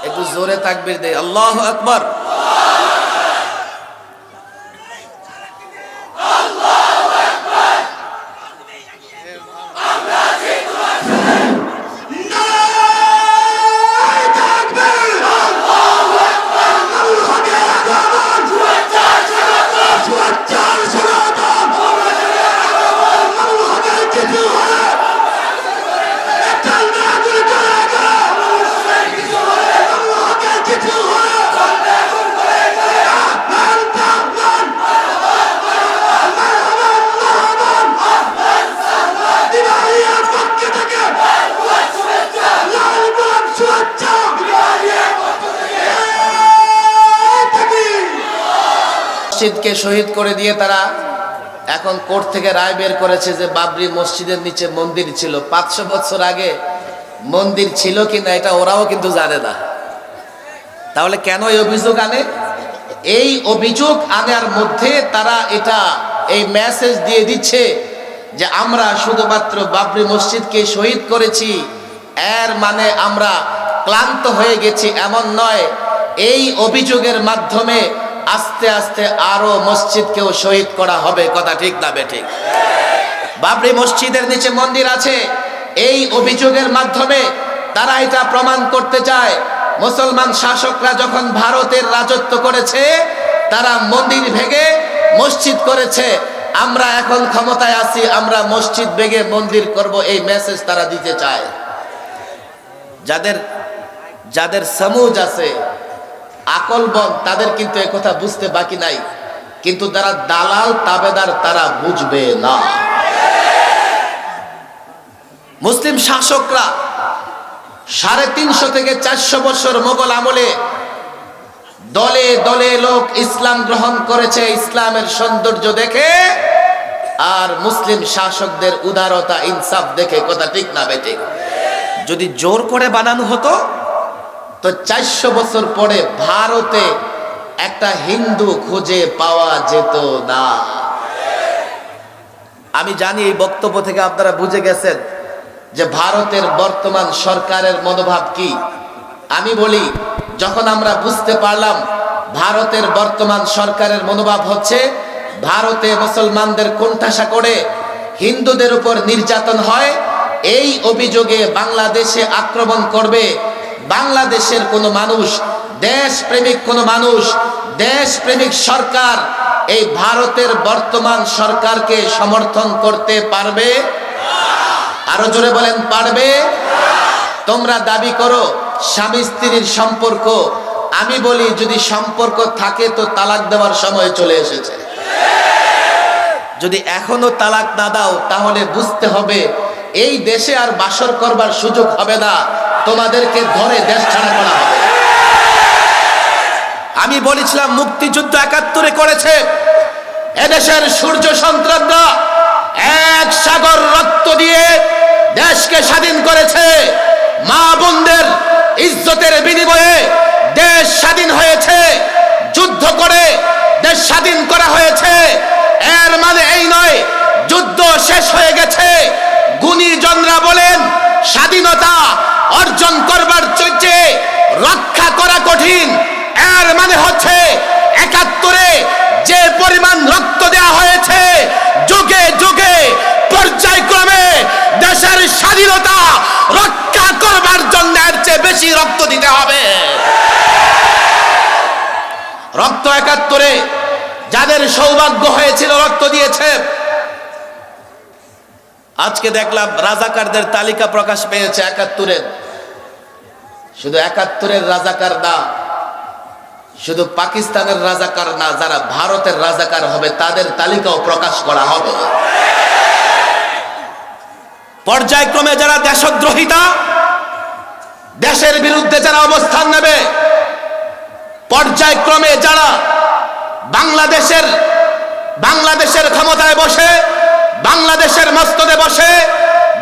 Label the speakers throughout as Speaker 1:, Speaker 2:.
Speaker 1: একটু জোরে তাকবীর দেয়, আল্লাহু আকবার। মসজিদকে শহীদ করে দিয়ে তারা এখন কোর্ট থেকে রায় বের করেছে যে বাবরি মসজিদের নিচে মন্দির ছিল। 500 বছর আগে মন্দির ছিল কিনা এটা ওরাও কিন্তু জানে না। তাহলে কেন এই অভিযোগ আনে? এই অভিযোগ আনার মধ্যে তারা এই মেসেজ দিয়ে দিচ্ছে যে আমরা শুধুমাত্র বাবরি মসজিদকে শহীদ করেছি, এর মানে আমরা ক্লান্ত হয়ে গেছি এমন নয়। এই অভিযোগের মাধ্যমে আস্তে আস্তে আরো মসজিদকেও শহীদ করা হবে। কথা ঠিক না বেঠিক? বাবরি মসজিদের নিচে মন্দির আছে, এই অভিযোগের মাধ্যমে তারা এটা প্রমাণ করতে চায় মুসলমান শাসকরা যখন ভারতের রাজত্ব করেছে তারা মন্দির ভেঙে মসজিদ করেছে, আমরা এখন ক্ষমতায় আছি, আমরা মসজিদ ভেঙে মন্দির করব। এই মেসেজ তারা দিতে চায়। যাদের সমুজ আছে, আকলবন, তাদের কিন্তু একথা বুঝতে বাকি নাই, কিন্তু যারা দালাল তাবেদার তারা বুঝবে না। মুসলিম শাসকরা 350 থেকে 400 বছর মোগল আমলে দলে দলে লোক ইসলাম গ্রহণ করেছে ইসলামের সৌন্দর্য দেখে, আর মুসলিম শাসকদের উদারতা ইনসাফ দেখে। কথা ঠিক না বেঠিক? যদি জোর করে বানানো হতো তো 400 বছর পরে ভারতে একটা হিন্দু খুঁজে পাওয়া যেত না। আমি জানি এই বক্তব্য থেকে আপনারা বুঝে গেছেন যে ভারতের বর্তমান সরকারের মনোভাব কি। আমি বলি, যখন আমরা বুঝতে পারলাম ভারতের বর্তমান সরকারের মনোভাব হচ্ছে ভারতে মুসলমানদের কোণঠাসা করে হিন্দুদের উপর নির্যাতন হয়, এই অভিযোগে বাংলাদেশে আক্রমণ করবে, বাংলাদেশের কোনো মানুষ, দেশপ্রেমিক কোনো মানুষ, দেশপ্রেমিক সরকার এই ভারতের বর্তমান সরকারকে সমর্থন করতে পারবে? আরো জোরে বলেন, পারবে? তোমরা দাবি করো স্বামী স্ত্রীর সম্পর্ক, আমি বলি যদি সম্পর্ক থাকে তো তালাক দেওয়ার সময় চলে এসেছে। যদি এখনো তালাক না দাও তাহলে বুঝতে হবে এই দেশে আর বাসর করবার সুযোগ হবে না, তোমাদেরকে ধরে দেশ ছাড়া করা হবে। আমি বলেছিলাম মুক্তিযুদ্ধ 71-এ করেছে এদেশের সূর্য সন্তানরা, এক সাগর রক্ত দিয়ে দেশকে স্বাধীন করেছে। মা বোনদের ইজ্জতের বিনিময়ে দেশ স্বাধীন হয়েছে, যুদ্ধ করে দেশ স্বাধীন করা হয়েছে। এর মানে এই নয় যুদ্ধ শেষ হয়ে গেছে। গুণীজনরা বলেন স্বাধীনতা অর্জন করবার চেয়ে রক্ষা করা কঠিন। এর মানে হচ্ছে 71-এ যে পরিমাণ রক্ত দেওয়া হয়েছে, যুগে যুগে পর্যায়ক্রমে দেশের স্বাধীনতা রক্ষা করবার জন্য এর চেয়ে বেশি রক্ত দিতে হবে। রক্ত 71-এ যাদের সৌভাগ্য হয়েছিল রক্ত দিয়েছে। আজকে দেখলাম রাজাকারদের তালিকা প্রকাশ পেয়েছে 71-এর। শুধু 71-এর রাজাকার না, শুধু পাকিস্তানের রাজাকার না, যারা ভারতের রাজাকার হবে তাদের তালিকাও প্রকাশ করা হবে। পর্যায়ক্রমে যারা দেশদ্রোহিতা, দেশের বিরুদ্ধে যারা অবস্থান নেবে, পর্যায়ক্রমে যারা বাংলাদেশের ক্ষমতায় বসে, বাংলাদেশের মস্তদে বসে,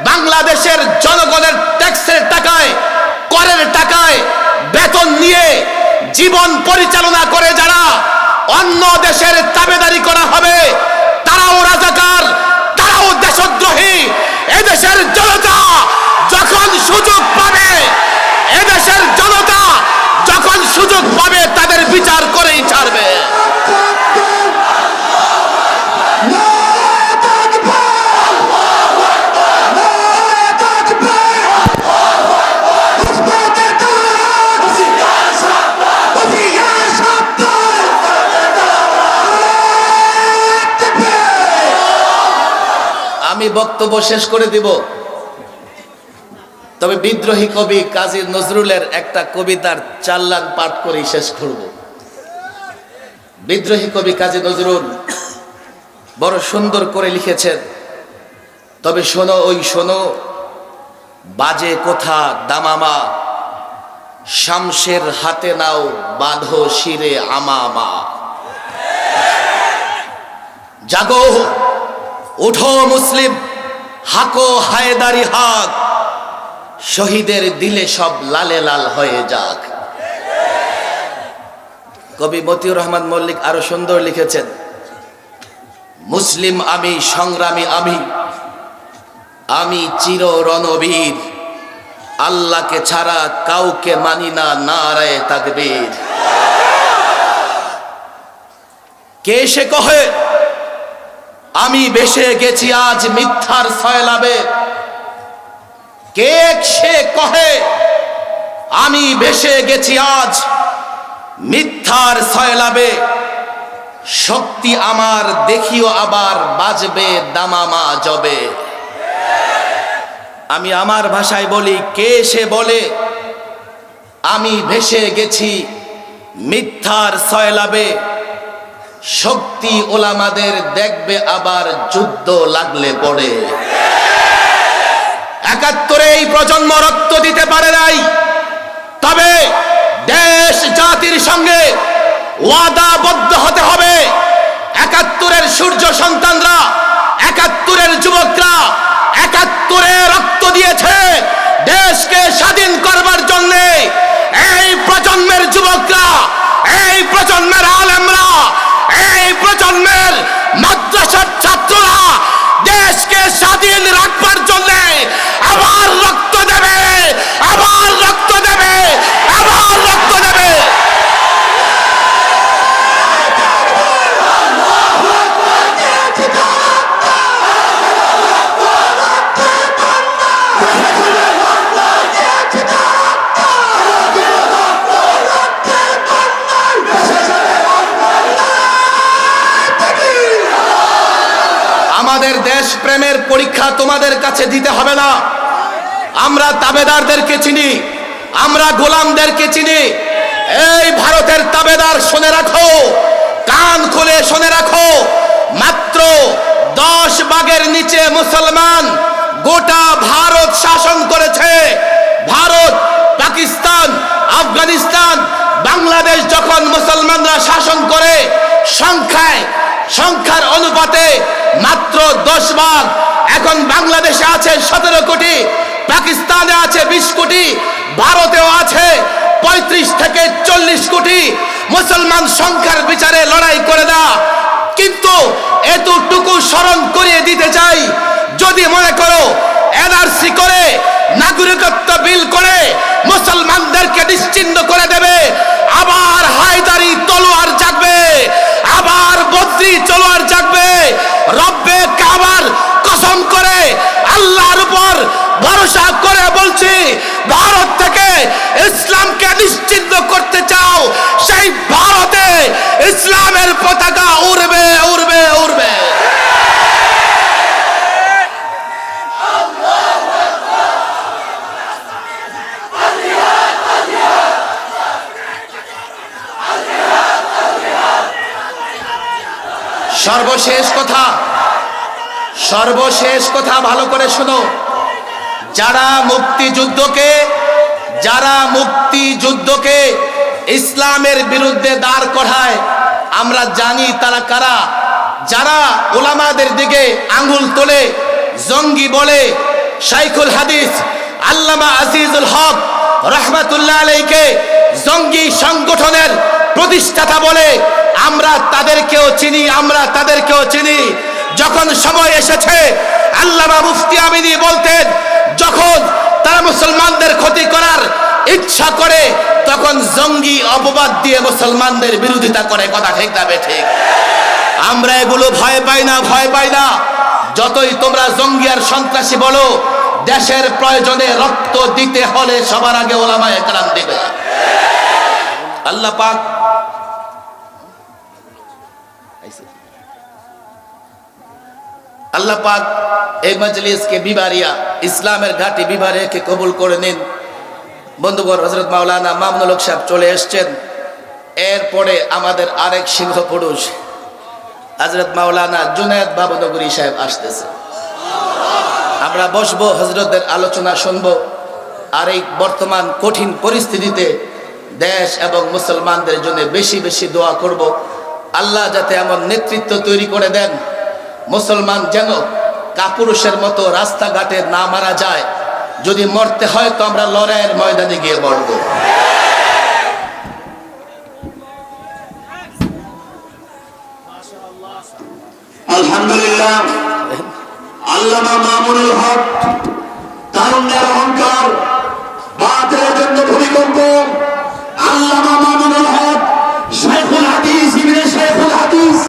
Speaker 1: বাংলাদেশের জনগণের ট্যাক্সের টাকায়, করের টাকায় বেতন নিয়ে জীবন পরিচালনা করে যারা অন্য দেশের তাবেদারি করা হবে, তারাও রাজাকার। আমি বক্তব্য শেষ করে দিব, তবে বিদ্রোহী কবি কাজী নজরুলের একটা কবিতার 4 লাইন পাঠ করেই শেষ করব। বিদ্রোহী কবি কাজী নজরুল বড় সুন্দর করে লিখেছেন, তবে শোনো ওই শোনো, বাজে কোথা দামামা, শামসের হাতে নাও বাঁধো শিরে আমামা। জাগো উঠো মুসলিম, হাকো হায়দারি হাক, শহীদের দিলে সব লালে লাল হয়ে যাক। কবি মতিউর রহমান মল্লিক আরো সুন্দর লিখেছেন, মুসলিম আমি, সংগ্রামী আমি, আমি চির রণবীর, আল্লাহকে ছাড়া কাউকে মানি না, নারায়ে তাকবীর। কে সে কহে আমি বেশে গেছি আজ মিথ্যার সয়লাবে, কে সে কহে আমি ভেসে গেছি আজ মিথ্যার সয়লাবে, শক্তি আমার দেখিও আবার বাজবে দামামা জবে। আমি আমার ভাষায় বলি, কে সে বলে আমি ভেসে গেছি মিথ্যার সয়লাবে, শক্তি ওলামাদের দেখবে আবার যুদ্ধ লাগলে পড়ে। ৭১ এই প্রজন্ম রক্ত দিতে পারে নাই, তবে দেশ জাতির সঙ্গে ওয়াদাবদ্ধ হতে হবে। ৭১ সূর্য সন্তানরা, ৭১ যুবকরা ৭১ রক্ত দিয়েছে দেশকে স্বাধীন করবার জন্য। এই প্রজন্মের যুবকরা, এই প্রজন্মের আলেমরা, এই প্রজন্মের মাদ্রাসার ছাত্ররা দেশকে স্বাধীন রাখবার জন্য আবার রক্ত দেবে, আবার রক্ত দেবে, আবার রক্ত দেবে। আমাদের দেশ প্রেমের পরীক্ষা তোমাদের কাছে দিতে হবে না। আমরা তাবেদারদেরকে চিনি, আমরা গোলামদেরকে চিনি। এই ভারতের তাবেদার শুনে রাখো, কান খুলে শুনে রাখো, মাত্র 10 ভাগের নিচে মুসলমান গোটা ভারত শাসন করেছে। ভারত, পাকিস্তান, আফগানিস্তান, বাংলাদেশ যখন মুসলমানরা শাসন করে সংখ্যার অনুপাতে মাত্র 10 ভাগ। এখন বাংলাদেশে আছে 17 কোটি, পাকিস্তানে আছে 20 কোটি, ভারতেও আছে 35 থেকে 40 কোটি। মুসলমান সংখ্যার বিচারে লড়াই করে না, কিন্তু এতটুকু স্মরণ করিয়ে দিতে চাই, যদি মনে করো এনআরসি করে, নাগরিকত্ব বিল করে মুসলমানদেরকে নিশ্চিহ্ন করে দেবে, আবার হায়দারি তলোয়ার জাগবে, আবার বদ্রি তলোয়ার জাগবে। রব্বে কাবার কসম করে আল্লাহর উপর ভরসা করে বলছি, ভারত থেকে ইসলামকে নিশ্চিহ্ন করতে চাও, সেই ভারতে ইসলামের পতাকা উড়বে, উড়বে, উড়বে। সর্বশেষ কথা ভালো করে শোনো। যারা মুক্তিযুদ্ধকে ইসলামের বিরুদ্ধে দাঁড় করায়, আমরা জানি তারা কারা। যারা উলামাদের দিকে আঙ্গুল তোলে, জঙ্গি বলে, শাইখুল হাদিস আল্লামা আজিজুল হক রহমাতুল্লাহ আলাইহিকে জঙ্গি সংগঠনের প্রতিষ্ঠাতা বলে, আমরা তাদেরকেও চিনি, আমরা তাদেরকেও চিনি। যখন সময় এসেছে, আল্লামা মুফতি আমিনী বলতেন, যখন তারা মুসলমানদের ক্ষতি করার ইচ্ছা করে, তখন জঙ্গি অপবাদ দিয়ে মুসলমানদের বিরোধিতা করে। কথা ঠিক না ঠিক? আমরা এগুলো ভয় পাই না, ভয় পাই না। যতই তোমরা জঙ্গি আর সন্ত্রাসী বলো, দেশের প্রয়োজনে রক্ত দিতে হলে সবার আগে ওলামায়ে কেরাম দিবে। আল্লাহ পাক আল্লাহ পাক এই মজলিসকে বিবারিয়া ইসলামের ঘাঁটি বিবারিয়াকে কবুল করে নিন। বন্ধুগণ, হযরত মাওলানা মামুনুল হক সাহেব চলে এসেছেন। এরপরে আমাদের আরেক সিংহ পুরুষ হযরত মাওলানা জুনায়েদ বাবনগরী সাহেব আসতেছে। আমরা বসবো, হযরতের আলোচনা শুনবো, আর এই বর্তমান কঠিন পরিস্থিতিতে দেশ এবং মুসলমানদের জন্য বেশি বেশি দোয়া করব। আল্লাহ যাতে এমন নেতৃত্ব তৈরি করে দেন, মুসলমান যেন কাপুরুষের মতো রাস্তাঘাটে না মারা যায়। যদি মরতে হয় তো আমরা লড়াইয়ের ময়দানে গিয়ে মরব।
Speaker 2: আলহামদুলিল্লাহ, আল্লামা মামুনুল হক তারুণ্যের অহংকার